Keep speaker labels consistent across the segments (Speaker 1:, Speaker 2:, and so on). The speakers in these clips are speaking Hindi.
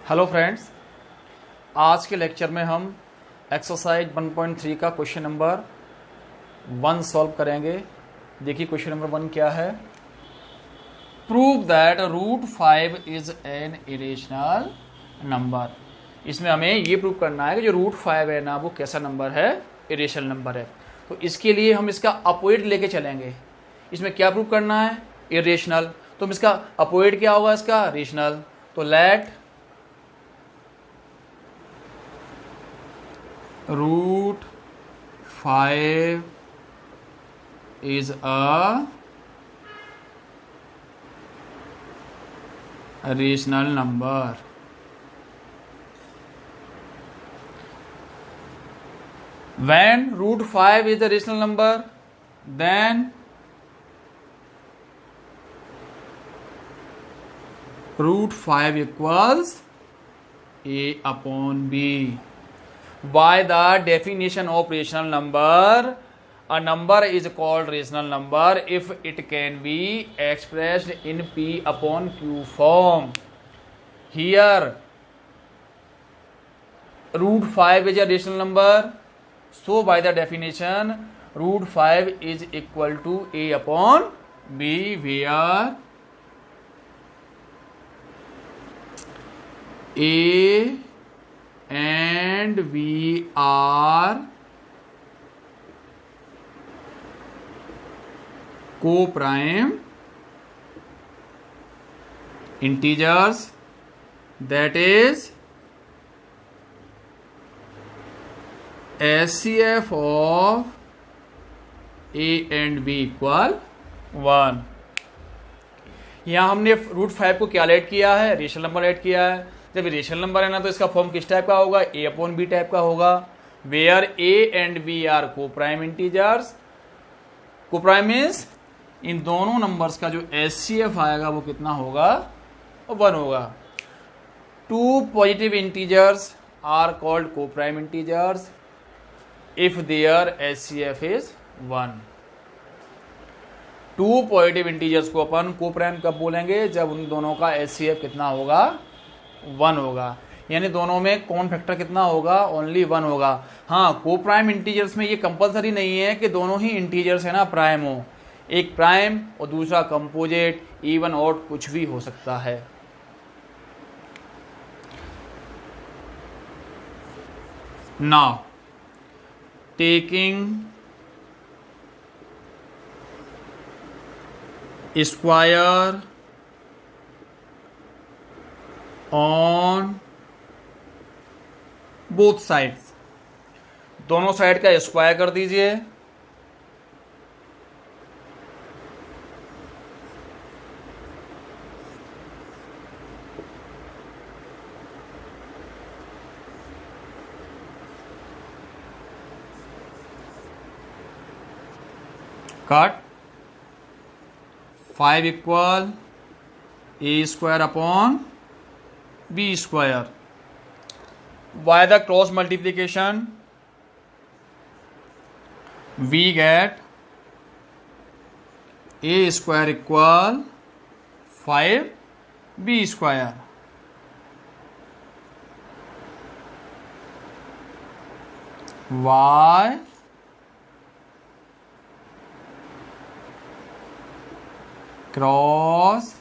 Speaker 1: हेलो फ्रेंड्स, आज के लेक्चर में हम एक्सरसाइज 1.3 का क्वेश्चन नंबर 1 सॉल्व करेंगे। देखिए क्वेश्चन नंबर 1 क्या है। Prove that root 5 is an irrational number. इसमें हमें ये प्रूव करना है कि जो रूट 5 है ना, वो कैसा नंबर है, इरेशनल नंबर है। तो इसके लिए हम इसका अपोजिट लेके चलेंगे। इसमें क्या प्रूव करना है, इरेशनल, तो इसका अपोजिट क्या होगा, इसका रेशनल। तो late root 5 is a rational number. When root 5 is a rational number, then root 5 equals a upon b. By the definition of rational number, a number is called rational number if it can be expressed in p upon q form. Here root 5 is a rational number, so by the definition root 5 is equal to a upon b, where a and we are co-prime integers, that is SCF of a and b equal 1। यहाँ हमने रूट 5 को क्या ऐड किया है, रेशनल नंबर ऐड किया है। जब रेशनल नंबर है ना, तो इसका फॉर्म किस टाइप का होगा, ए अपॉन बी टाइप का होगा, where a and b are को prime integers. Coprime means इन दोनों नंबर्स का जो एचसीएफ आएगा वो कितना होगा, 1 होगा। Two positive integers are called को prime integers if their HCF is 1। Two positive integers को अपन को प्राइम कब बोलेंगे, जब उन दोनों का एचसीएफ कितना होगा, 1 होगा। यानी दोनों में कॉमन फैक्टर कितना होगा, ओनली 1 होगा। हाँ, को प्राइम इंटीजर्स में ये कंपलसरी नहीं है कि दोनों ही इंटीजर्स है ना प्राइम हो। एक प्राइम और दूसरा कंपोजिट, इवन ऑड कुछ भी हो सकता है। Now taking square on both sides, दोनों साइड का स्क्वायर कर दीजिए। Cut 5 equal A square upon b square. By the cross multiplication we get a square equal 5b square. Y cross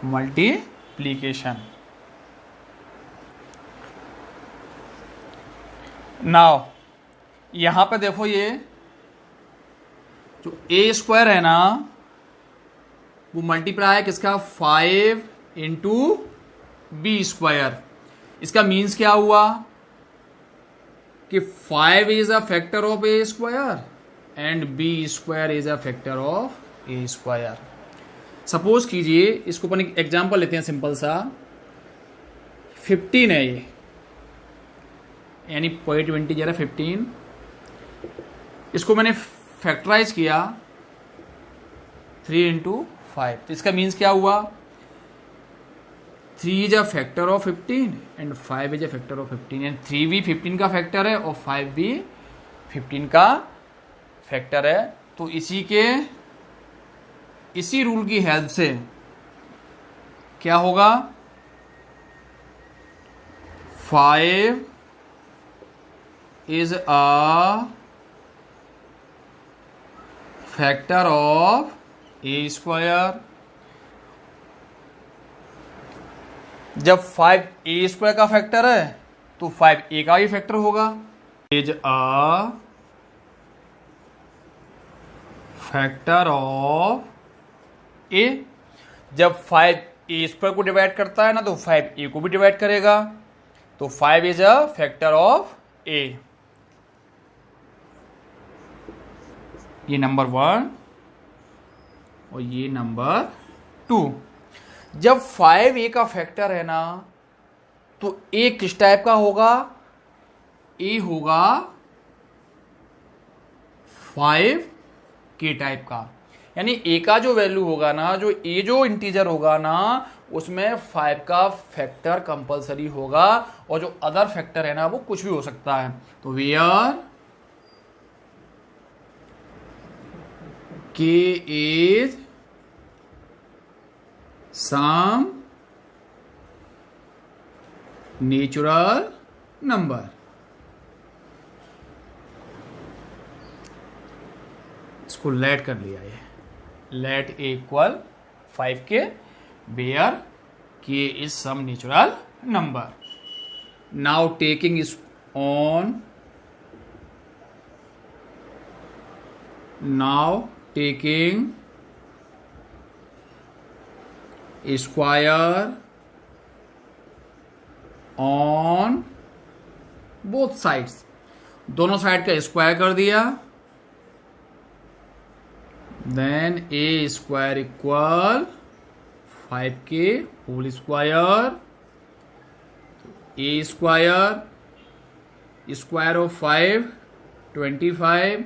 Speaker 1: multiplication. Now यहां पे देखो, ये जो ए स्क्वायर है ना, वो मल्टीप्लाई है किसका, 5 इंटू बी स्क्वायर। इसका मीन्स क्या हुआ कि 5 is a factor of a square and b square is a factor of a square. Suppose कीजिए, इसको अपन एक एग्जाम्पल लेते हैं सिंपल सा। 15 है ये, यानी पॉजिटिव इंटीजर है 15। इसको मैंने फैक्टराइज किया 3 इंटू 5। तो इसका मीन्स क्या हुआ, 3 is a factor of 15 and 5 is a factor of 15, and 3 भी 15 का फैक्टर है और 5 भी 15 का फैक्टर है। तो इसी रूल की हेल्प से क्या होगा, 5 is a factor of a square। जब 5 a स्क्वायर का फैक्टर है तो 5 a का भी फैक्टर होगा। Is a factor of a। जब 5 a स्क्वायर को डिवाइड करता है ना तो 5 a को भी डिवाइड करेगा, तो 5 is a factor of a। ये नंबर 1 और ये नंबर 2। जब 5a का फैक्टर है ना तो a किस टाइप का होगा? a होगा 5k टाइप का। यानी a का जो वैल्यू होगा ना, जो a जो इंटीजर होगा ना, उसमें 5 का फैक्टर कंपलसरी होगा, और जो अदर फैक्टर है ना वो कुछ भी हो सकता है। तो where k is some natural number. इसको लेट कर लिया ये, let a equal 5k where k is some natural number. Now taking is on, now taking square on both sides, दोनों साइड का स्क्वायर कर दिया। Then a square equal 5k whole square. A square, square of 5 25,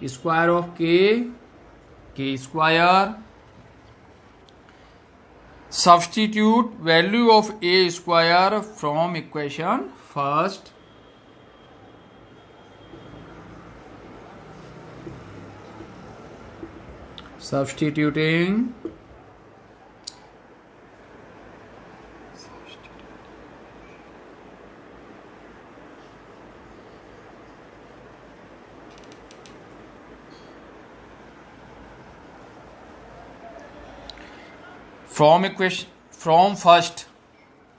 Speaker 1: square of k square. Substitute value of a square from equation first। Substituting from equation, from first,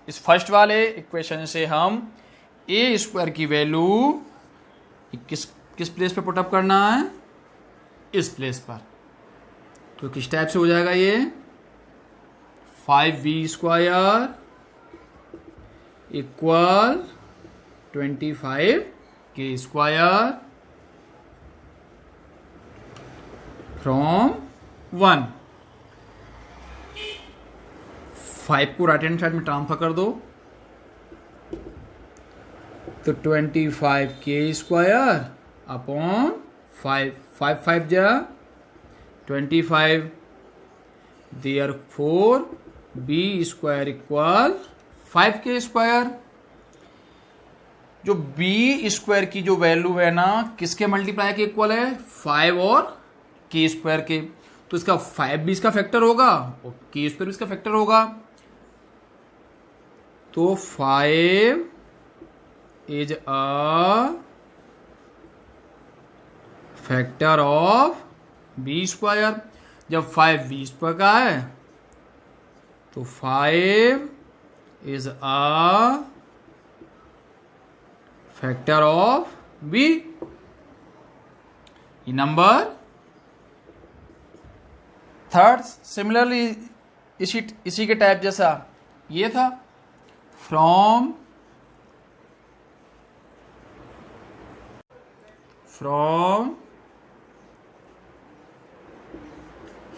Speaker 1: इस फर्स्ट वाले इक्वेशन से हम ए स्क्वायर की वैल्यू किस प्लेस पे पुटअप करना है? इस प्लेस पर। तो किस टाइप से हो जाएगा ये? 5v square equal 25k square from 1। 5 को राइट हैंड साइड में ट्रांसफर कर दो तो 25k स्क्वायर अपॉन 5, 5 5 जा 25, therefore b square equal 5k square. जो b स्क्वायर की जो वैल्यू है ना, किसके मल्टीप्लाई के इक्वल है? 5 और k स्क्वायर के। तो इसका 5 भी इसका फैक्टर होगा और k स्क्वायर भी इसका फैक्टर होगा। तो 5 is a factor of b square. जब 5 b स्क्वायर का है तो 5 is a factor of b। Number third similarly इसी के टाइप जैसा ये था। From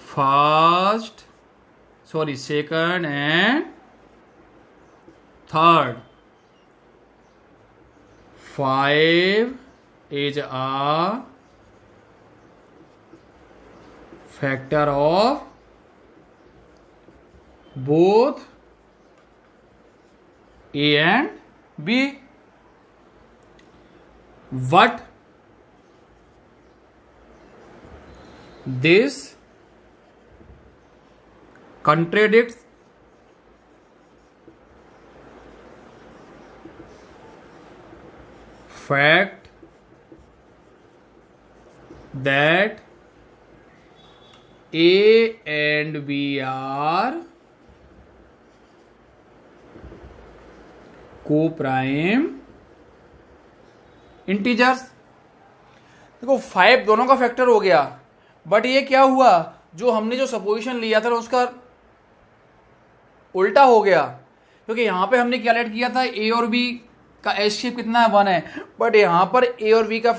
Speaker 1: first, sorry second and third, 5 is a factor of both A and B. What this contradicts fact that A and B are co-prime integers. देखो 5 दोनों का फैक्टर हो गया, बट ये क्या हुआ, जो हमने जो सपोजिशन लिया था उसका उल्टा हो गया, क्योंकि यहां पे हमने कैलकुलेट किया था ए और बी का एस शेप कितना है 1 है, बट यहां पर ए और बी का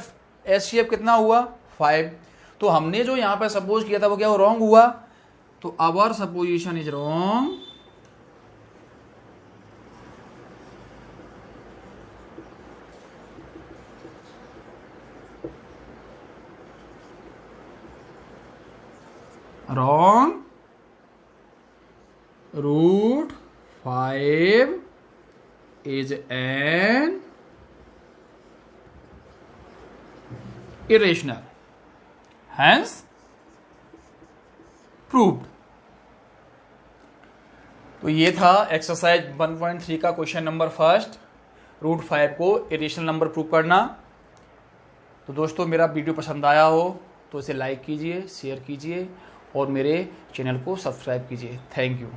Speaker 1: एस शेप कितना हुआ 5। तो हमने जो यहां पे सपोज किया था वो क्या रॉन्ग हुआ, तो our supposition is wrong. wrong root 5 is an irrational, hence proved। तो ये था एक्सरसाइज 1.3 का क्वेश्चन नंबर फर्स्ट, रूट 5 को इरेशनल नंबर प्रूव करना। तो दोस्तों मेरा वीडियो पसंद आया हो तो इसे लाइक कीजिए, शेयर कीजिए और मेरे चैनल को सब्सक्राइब कीजिए। Thank you.